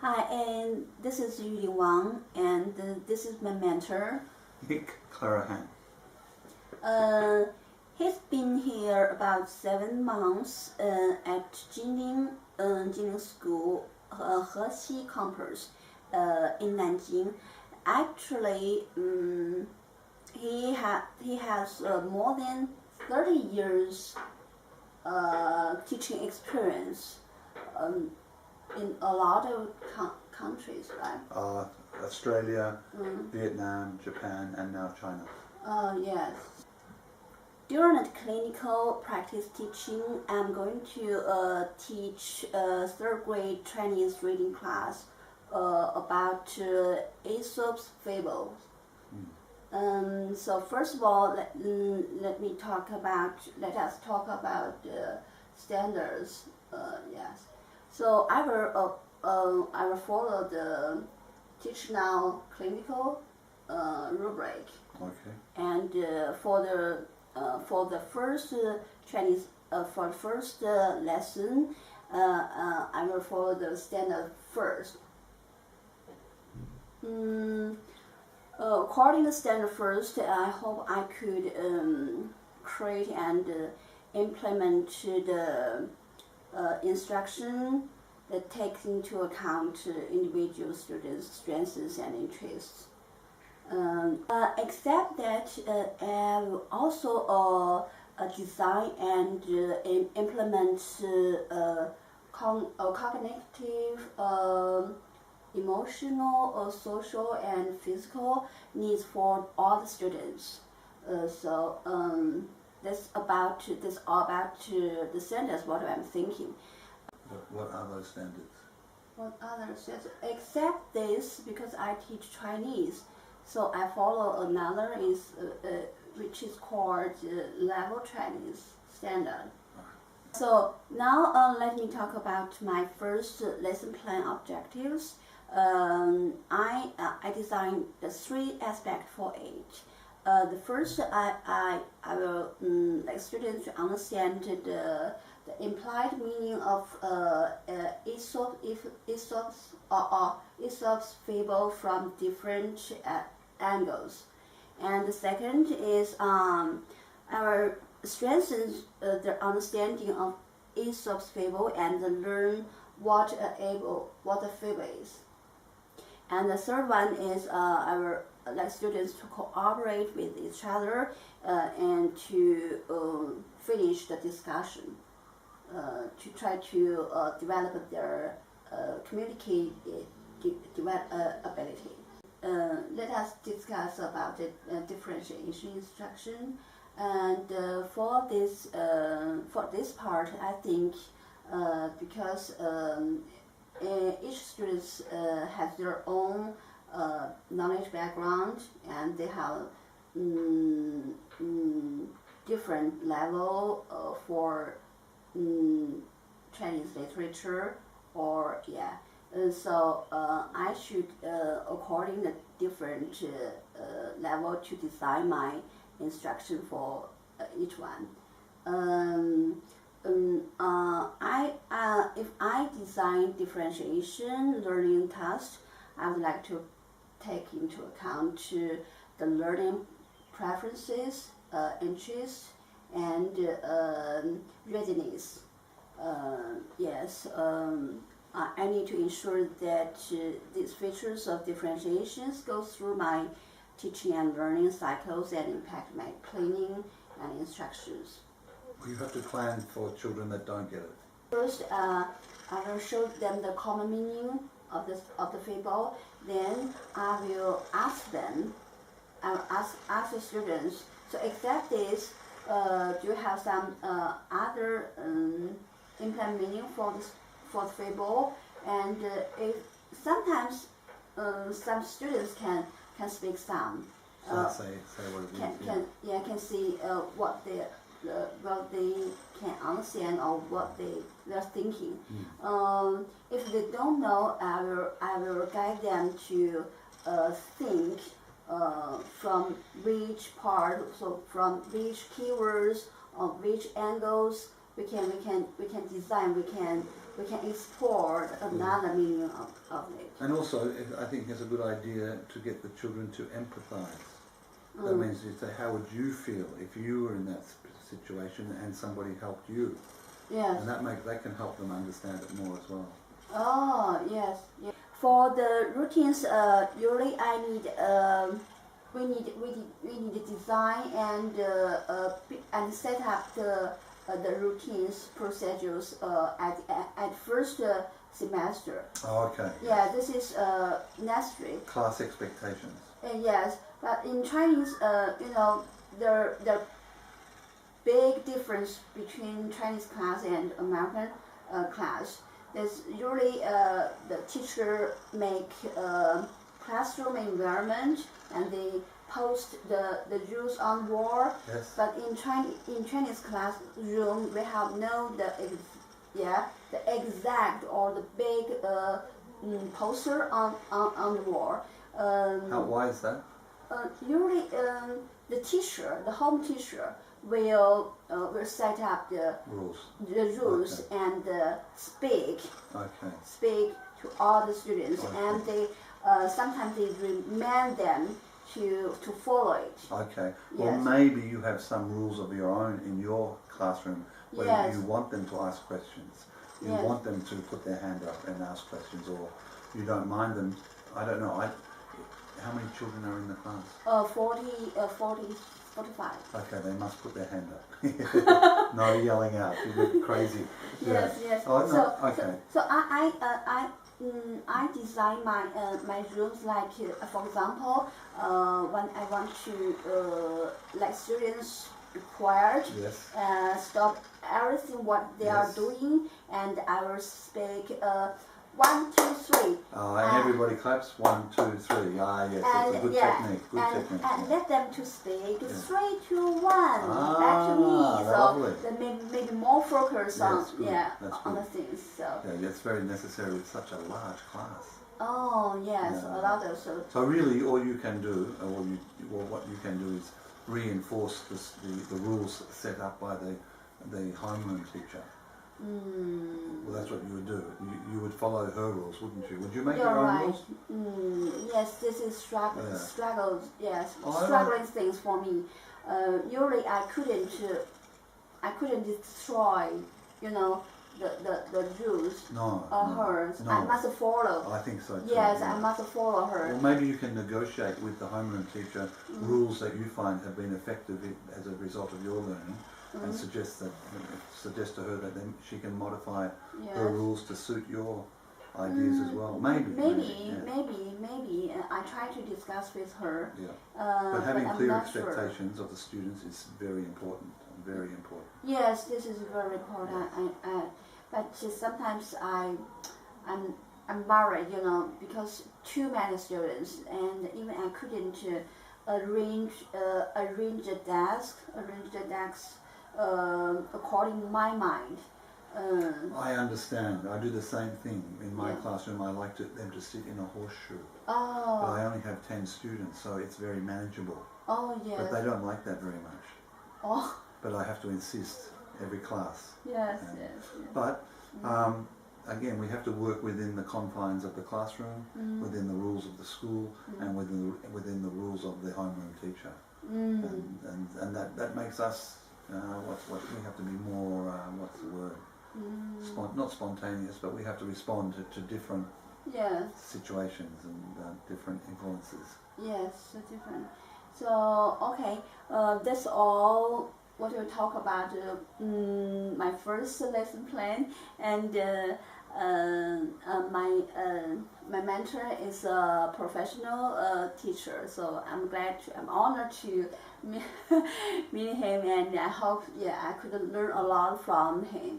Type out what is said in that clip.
Hi, and this is Yuling Wang, and this is my mentor. Clara Han. He's been here about 7 months at Jining School, Hexi campus in Nanjing. Actually, he has more than 30 years teaching experience in a lot of countries, right? Australia, Vietnam, Japan, and now China. Yes. During the clinical practice teaching, I'm going to teach a 3rd grade Chinese reading class about Aesop's fables. So first of all, let us talk about the standards. Yes. So I will follow the Teach Now clinical rubric. Okay. And for the first Chinese for the first lesson, I will follow the standard first. According to standard first, I hope I could create and implement the instruction that takes into account individual students' strengths and interests. Except that I will also design and implement cognitive, emotional, social, and physical needs for all the students. That's all about the standards. What I'm thinking. What are those standards? What other standards? Except this, because I teach Chinese, so I follow another which is called level Chinese standard. So now let me talk about my first lesson plan objectives. I designed the 3 aspects for it. The first, I will like students to understand the implied meaning of Aesop's fable from different angles. And the second is our strengthen the understanding of Aesop's fable and learn what a fable is. And the third one is our students to cooperate with each other and to finish the discussion, to try to develop their communicative ability. Let us discuss about the differentiation instruction. And for this part, I think because each student has their own knowledge background, and they have different level for Chinese literature, or so I should according to different level to design my instruction for each one. If I design differentiation learning tasks, I would like to take into account the learning preferences, interests, and readiness. I need to ensure that these features of differentiations go through my teaching and learning cycles and impact my planning and instructions. You have to plan for children that don't get it. First, I will show them the common meaning of the fable. Then I will ask them. I will ask the students. So except this, do you have some other implant meaning for the fable? And if sometimes some students can speak some. Say what it means. Can see what they can understand or what they're thinking. If they don't know, I will guide them to think from which part, so from which keywords or which angles we can design, we can we can explore another meaning of it. And also, I think it's a good idea to get the children to empathize. That means you say, how would you feel if you were in that situation and somebody helped you? Yes. And that can help them understand it more as well. Oh, yes. Yes. For the routines, usually we need to design and set up the routines procedures at first semester. Oh, okay. Yeah, this is necessary. Class expectations. Yes, but in Chinese, there big difference between Chinese class and American class. There's usually the teacher make classroom environment and they post the rules on wall. Yes. But in Chinese classroom, we have the exact or the big poster on the wall. Why is that? Usually, the home teacher will set up the rules Okay. and speak Okay. to all the students, Okay. and they sometimes they remind them to follow it. Okay. Well, Yes. maybe you have some rules of your own in your classroom where Yes. you want them to ask questions. You Yes. want them to put their hand up and ask questions, or you don't mind them. I don't know. How many children are in the class? 45. Okay, they must put their hand up. No yelling out. You look crazy. Yes, Yeah. yes. Oh, no. Okay. So I design my rooms like, for example, when I want to like students required Yes. stop everything what they are Yes. doing, and I will speak 1, 2, 3. And everybody claps. 1, 2, 3. Ah, yes. That's a good technique. Good technique. And Yeah. let them to speak Yeah. 3, 2, 1 back to me. Lovely. So they maybe more focus on That's good. That's on the good. things. So. Yeah, that's very necessary with such a large class. Oh yes, Yeah. a lot of so. So really, all you can do, what you can do is reinforce the rules set up by the homeroom teacher. Well, that's what you would do. You would follow her rules, wouldn't you? Would you make your own rules? Yes, this is Yeah. struggles. Yes, Oh, struggling things for me. Usually, I couldn't destroy, the rules No. of no, hers. no. I must follow. I think so too. Yes, yeah. I must follow her. Well, maybe you can negotiate with the homeroom teacher rules that you find have been effective as a result of your learning, and suggest to her that then she can modify her Yes. rules to suit your ideas as well. Maybe. Maybe. I try to discuss with her. Yeah. But But having I'm clear not sure. expectations of the students is very important. Very important. Yes, this is very important. But sometimes I'm worried, because too many students, and even I couldn't arrange the desks according to my mind. I understand. I do the same thing. In my Yeah. classroom, I like them to sit in a horseshoe. But Oh, I only have 10 students, so it's very manageable. oh yes. But they don't like that very much. Oh, But I have to insist every class. yes, And- yes. But again, we have to work within the confines of the classroom, within the rules of the school, and within the rules of the homeroom teacher. And that makes us what we have to be more what's the word? Not spontaneous, but we have to respond to different Yes. situations and different influences. Yes, so different. So okay, that's all. What we talk about my first lesson plan, and my mentor is a professional teacher. So I'm honored to meet him, and I hope I could learn a lot from him.